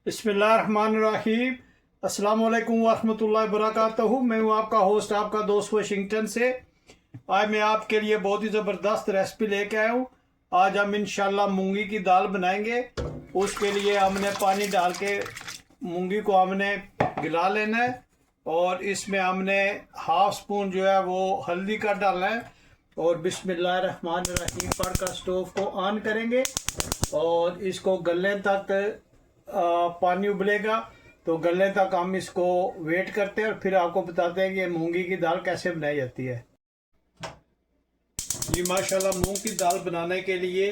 बिस्मिल्लाहिर्रहमानिर्रहीम। अस्सलाम वालेकुम वरहमतुल्लाहि वबरकातुहू। मैं हूँ आपका होस्ट, आपका दोस्त वाशिंगटन से। आज मैं आपके लिए बहुत ही ज़बरदस्त रेसिपी लेके आया हूँ। आज हम इंशाल्लाह मूंगी की दाल बनाएंगे। उसके लिए हमने पानी डाल के मूंगी को हमने गिला लेना है और इसमें हमने हाफ स्पून जो है वो हल्दी का डालना है और बिस्मिल्लाहिर्रहमानिर्रहीम पढ़कर स्टोव को ऑन करेंगे और इसको गलने तक पानी उबलेगा तो गलने तक हम इसको वेट करते हैं और फिर आपको बताते हैं कि मूंगी की दाल कैसे बनाई जाती है। जी माशाल्लाह, मूंग की दाल बनाने के लिए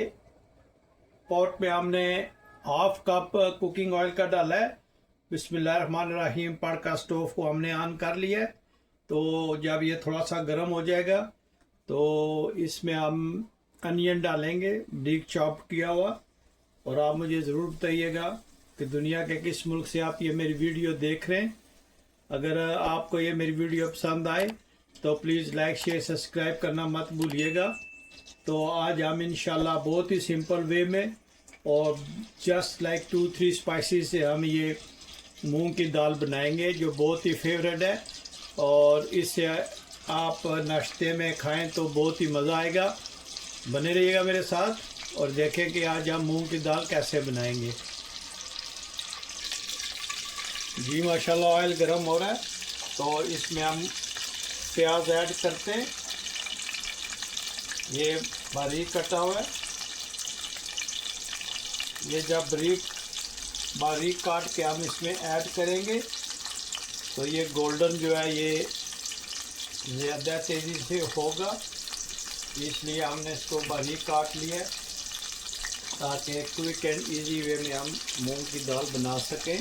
पॉट में हमने हाफ कप कुकिंग ऑयल का डाला है। बिस्मिल्लाहिर्रहमानिर्रहीम पढ़कर स्टोव को हमने ऑन कर लिया है। तो जब ये थोड़ा सा गर्म हो जाएगा तो इसमें हम अनियन डालेंगे, बारीक चॉप किया हुआ। और आप मुझे ज़रूर बताइएगा कि दुनिया के किस मुल्क से आप ये मेरी वीडियो देख रहे हैं। अगर आपको ये मेरी वीडियो पसंद आए तो प्लीज़ लाइक शेयर सब्सक्राइब करना मत भूलिएगा। तो आज हम इंशाल्लाह बहुत ही सिंपल वे में और जस्ट लाइक 2-3 स्पाइसेस से हम ये मूंग की दाल बनाएंगे जो बहुत ही फेवरेट है और इससे आप नाश्ते में खाएं तो बहुत ही मज़ा आएगा। बने रहिएगा मेरे साथ और देखें कि आज हम मूंग की दाल कैसे बनाएंगे। जी माशाल्लाह, ऑयल गर्म हो रहा है तो इसमें हम प्याज ऐड करते हैं। ये बारीक कटा हुआ है। ये जब बारीक काट के हम इसमें ऐड करेंगे तो ये गोल्डन जो है ये ज़्यादा तेज़ी से होगा, इसलिए हमने इसको बारीक काट लिया ताकि क्विक एंड इजी वे में हम मूंग की दाल बना सकें।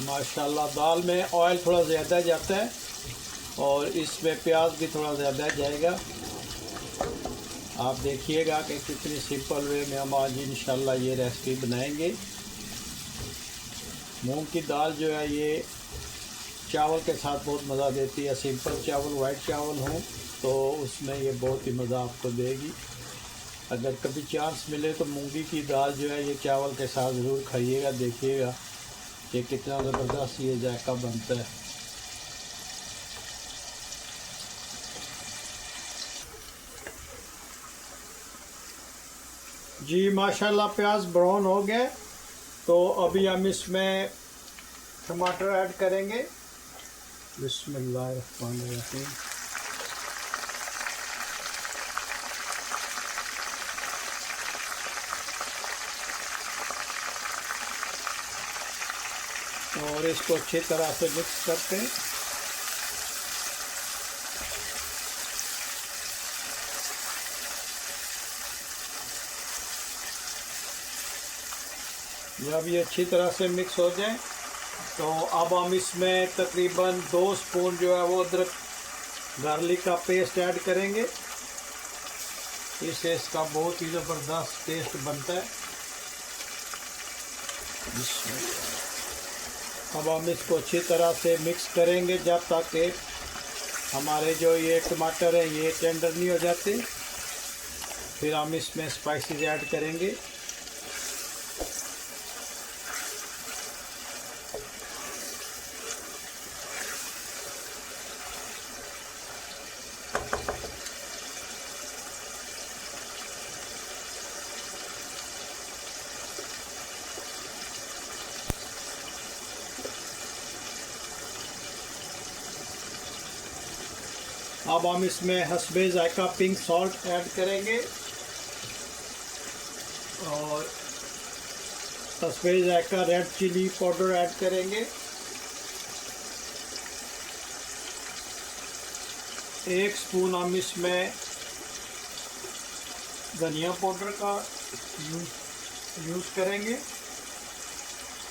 माशाल्लाह, दाल में ऑयल थोड़ा ज़्यादा जाता है और इसमें प्याज भी थोड़ा ज़्यादा जाएगा। आप देखिएगा कि कितनी सिंपल वे में हम आज इंशाल्लाह ये रेसिपी बनाएंगे। मूंग की दाल जो है ये चावल के साथ बहुत मज़ा देती है। सिंपल चावल, वाइट चावल हों तो उसमें ये बहुत ही मज़ा आपको देगी। अगर कभी चांस मिले तो मूंगी की दाल जो है ये चावल के साथ ज़रूर खाइएगा, देखिएगा कि कितना ज़बरदस्त ये जायका बनता है। जी माशाल्लाह, प्याज ब्राउन हो गए तो अभी हम इसमें टमाटर ऐड करेंगे। बिस्मिल्लाहिर्रहमानिर्रहीम। और इसको अच्छी तरह से मिक्स करते हैं। जब ये अच्छी तरह से मिक्स हो जाए तो अब हम इसमें तकरीबन 2 स्पून जो है वो अदरक गार्लिक का पेस्ट ऐड करेंगे। इससे इसका बहुत ही ज़बरदस्त टेस्ट बनता है। अब हम इसको अच्छी तरह से मिक्स करेंगे जब तक कि हमारे जो ये टमाटर हैं ये टेंडर नहीं हो जाते। फिर हम इसमें स्पाइसेस ऐड करेंगे। अब हम इसमें हस्बे जायका पिंक सॉल्ट ऐड करेंगे और हस्बे जायका रेड चिली पाउडर ऐड करेंगे। 1 स्पून हम इसमें धनिया पाउडर का यूज़ करेंगे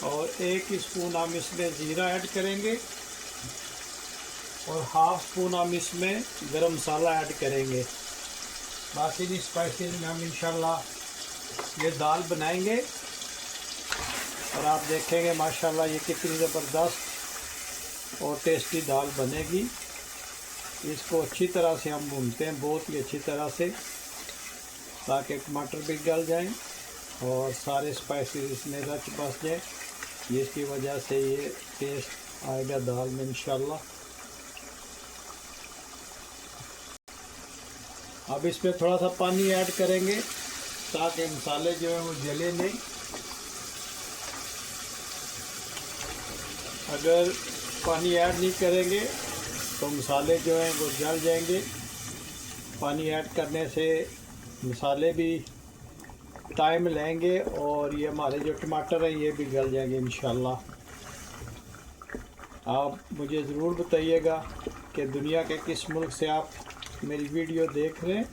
और 1 स्पून हम इसमें ज़ीरा ऐड करेंगे और हाफ स्पून हम इसमें गरम मसाला ऐड करेंगे। बाकी इन स्पाइसेस में हम इंशाल्लाह ये दाल बनाएंगे और आप देखेंगे माशाल्लाह ये कितनी ज़बरदस्त और टेस्टी दाल बनेगी। इसको अच्छी तरह से हम भूनते हैं, बहुत ही अच्छी तरह से। ताकि टमाटर भी गल जाएं और सारे स्पाइसेस इसमें रच बस जाए, जिसकी वजह से ये टेस्ट आएगा दाल में इंशाल्लाह। अब इसमें थोड़ा सा पानी ऐड करेंगे ताकि मसाले जो है वो जले नहीं। अगर पानी ऐड नहीं करेंगे तो मसाले जो हैं वो जल जाएंगे। पानी ऐड करने से मसाले भी टाइम लेंगे और ये हमारे जो टमाटर हैं ये भी गल जाएंगे इंशाल्लाह। आप मुझे ज़रूर बताइएगा कि दुनिया के किस मुल्क से आप मेरी वीडियो देख रहे हैं।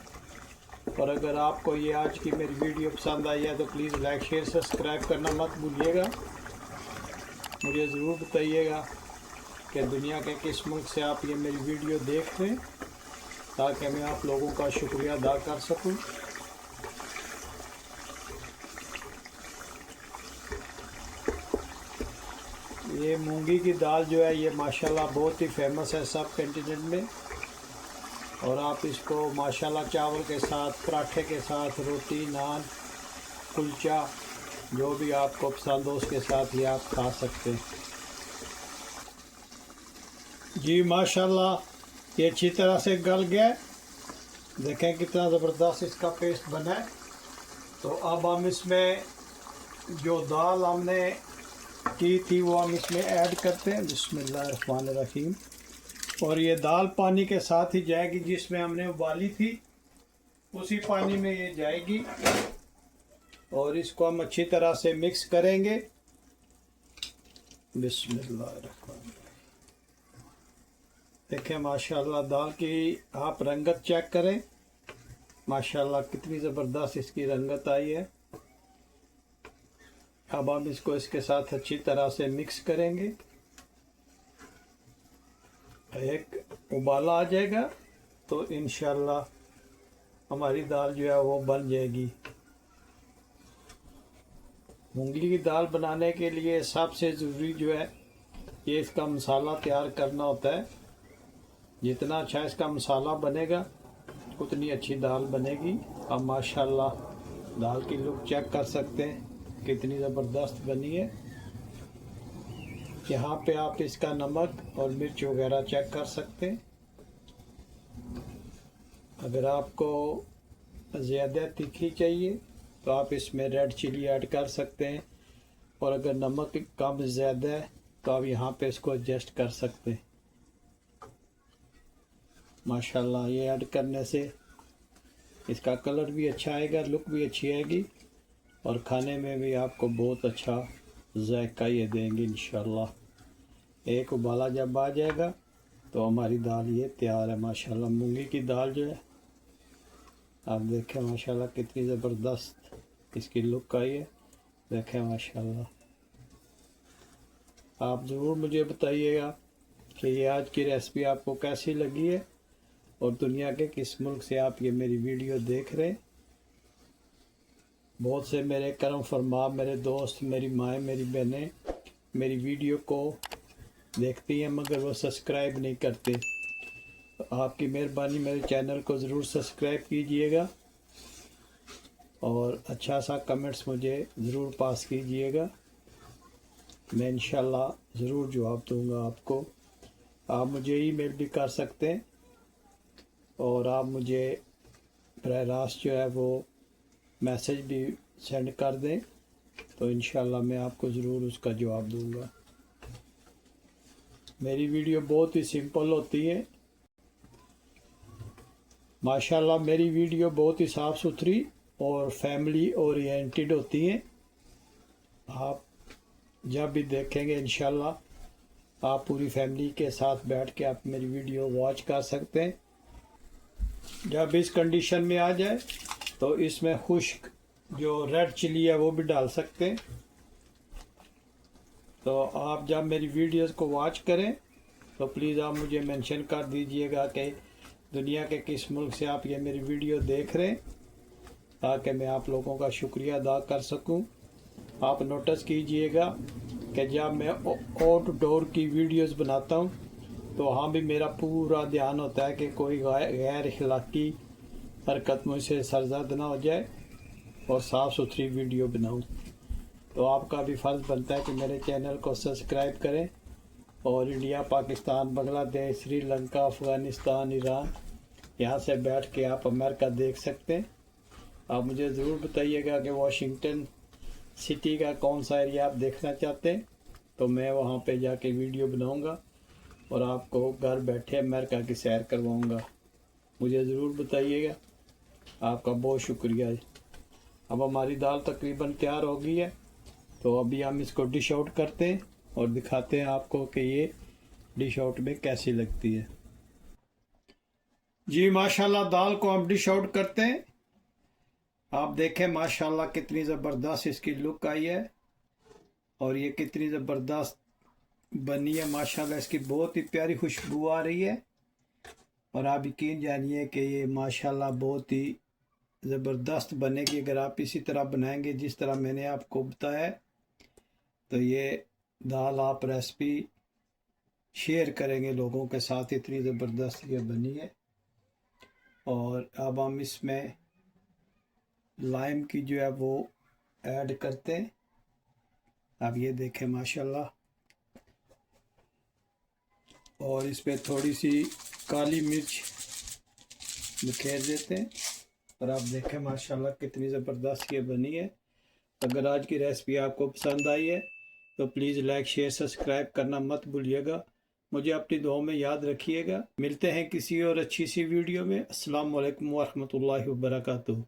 और अगर आपको ये आज की मेरी वीडियो पसंद आई है तो प्लीज़ लाइक शेयर सब्सक्राइब करना मत भूलिएगा। मुझे ज़रूर बताइएगा कि दुनिया के किस मुल्क से आप ये मेरी वीडियो देख रहे हैं, ताकि मैं आप लोगों का शुक्रिया अदा कर सकूं। ये मूंगी की दाल जो है ये माशाल्लाह बहुत ही फेमस है सब कंटिनेंट में, और आप इसको माशाल्लाह चावल के साथ, पराठे के साथ, रोटी, नान, कुलचा, जो भी आपको पसंद हो उसके साथ ये आप खा सकते हैं। जी माशाल्लाह ये अच्छी तरह से गल गया, देखें कितना ज़बरदस्त इसका पेस्ट बना है। तो अब हम इसमें जो दाल हमने की थी वो हम इसमें ऐड करते हैं। बिस्मिल्लाहिर्रहमानिर्रहीम। और ये दाल पानी के साथ ही जाएगी जिसमें हमने उबाली थी, उसी पानी में ये जाएगी और इसको हम अच्छी तरह से मिक्स करेंगे। बिस्मिल्लाहिर्रहमानिर्रहीम। देखें माशाल्लाह दाल की आप रंगत चेक करें, माशाल्लाह कितनी ज़बरदस्त इसकी रंगत आई है। अब हम इसको इसके साथ अच्छी तरह से मिक्स करेंगे। एक उबाला आ जाएगा तो इंशाल्लाह हमारी दाल जो है वो बन जाएगी। मूंगली की दाल बनाने के लिए सबसे ज़रूरी जो है ये इसका मसाला तैयार करना होता है। जितना अच्छा इसका मसाला बनेगा उतनी अच्छी दाल बनेगी। अब माशाल्लाह दाल की लुक चेक कर सकते हैं कितनी ज़बरदस्त बनी है। यहाँ पे आप इसका नमक और मिर्च वगैरह चेक कर सकते हैं। अगर आपको ज़्यादा तीखी चाहिए तो आप इसमें रेड चिली ऐड कर सकते हैं, और अगर नमक कम ज़्यादा है तो आप यहाँ पे इसको एडजस्ट कर सकते हैं। माशाल्लाह ये ऐड करने से इसका कलर भी अच्छा आएगा, लुक भी अच्छी आएगी और खाने में भी आपको बहुत अच्छा जायका ये देंगे इंशाल्लाह। एक उबाला जब आ जाएगा तो हमारी दाल ये तैयार है। माशाल्लाह मूंगी की दाल जो है आप देखें माशाल्लाह कितनी ज़बरदस्त इसकी लुक आई है। देखें माशाल्लाह। आप ज़रूर मुझे बताइएगा कि ये आज की रेसिपी आपको कैसी लगी है और दुनिया के किस मुल्क से आप ये मेरी वीडियो देख रहे हैं। बहुत से मेरे करम फरमा मेरे दोस्त, मेरी माएँ, मेरी बहनें मेरी वीडियो को देखती हैं मगर वो सब्सक्राइब नहीं करते। तो आपकी मेहरबानी मेरे चैनल को ज़रूर सब्सक्राइब कीजिएगा और अच्छा सा कमेंट्स मुझे ज़रूर पास कीजिएगा। मैं इंशाल्लाह ज़रूर जवाब दूंगा आपको। आप मुझे ईमेल भी कर सकते हैं और आप मुझे बराह रास्त जो है वो मैसेज भी सेंड कर दें तो इंशाल्लाह मैं आपको ज़रूर उसका जवाब दूंगा। मेरी वीडियो बहुत ही सिंपल होती है माशाल्लाह। मेरी वीडियो बहुत ही साफ़ सुथरी और फैमिली ओरिएंटेड होती है। आप जब भी देखेंगे इंशाल्लाह आप पूरी फैमिली के साथ बैठ के आप मेरी वीडियो वॉच कर सकते हैं। जब इस कंडीशन में आ जाए तो इसमें खुश्क जो रेड चिली है वो भी डाल सकते हैं। तो आप जब मेरी वीडियोस को वॉच करें तो प्लीज़ आप मुझे मेंशन कर दीजिएगा कि दुनिया के किस मुल्क से आप ये मेरी वीडियो देख रहे हैं, ताकि मैं आप लोगों का शुक्रिया अदा कर सकूं। आप नोटिस कीजिएगा कि जब मैं आउटडोर की वीडियोस बनाता हूं तो वहाँ भी मेरा पूरा ध्यान होता है कि कोई गैर अखलाकी हरकत मुझसे सरजद ना हो जाए और साफ़ सुथरी वीडियो बनाऊं। तो आपका भी फ़र्ज़ बनता है कि मेरे चैनल को सब्सक्राइब करें और इंडिया, पाकिस्तान, बांग्लादेश, श्रीलंका, अफ़गानिस्तान, ईरान, यहाँ से बैठ के आप अमेरिका देख सकते हैं। आप मुझे ज़रूर बताइएगा कि वाशिंगटन सिटी का कौन सा एरिया आप देखना चाहते हैं, तो मैं वहाँ पे जाके वीडियो बनाऊँगा और आपको घर बैठे अमेरिका की सैर करवाऊँगा। मुझे ज़रूर बताइएगा। आपका बहुत शुक्रिया। अब हमारी दाल तकरीबन तैयार हो गई है, तो अभी हम इसको डिश आउट करते हैं और दिखाते हैं आपको कि ये डिश आउट में कैसी लगती है। जी माशाल्लाह, दाल को हम डिश आउट करते हैं। आप देखें माशाल्लाह कितनी ज़बरदस्त इसकी लुक आई है और ये कितनी ज़बरदस्त बनी है। माशाल्लाह इसकी बहुत ही प्यारी खुशबू आ रही है और आप यकीन जानिए कि ये माशाल्लाह बहुत ही ज़बरदस्त बनेगी। अगर आप इसी तरह बनाएंगे जिस तरह मैंने आपको बताया है, तो ये दाल आप रेसिपी शेयर करेंगे लोगों के साथ, इतनी ज़बरदस्त ये बनी है। और अब हम इसमें लाइम की जो है वो ऐड करते हैं। अब ये देखें माशाल्लाह, और इस पर थोड़ी सी काली मिर्च बिखेर देते हैं और आप देखें माशाल्लाह कितनी ज़बरदस्त ये बनी है। अगर आज की रेसिपी आपको पसंद आई है तो प्लीज़ लाइक, शेयर, सब्सक्राइब करना मत भूलिएगा। मुझे अपनी दुआओं में याद रखिएगा। मिलते हैं किसी और अच्छी सी वीडियो में। अस्सलाम वालेकुम व रहमतुल्लाहि व बरकातुहू।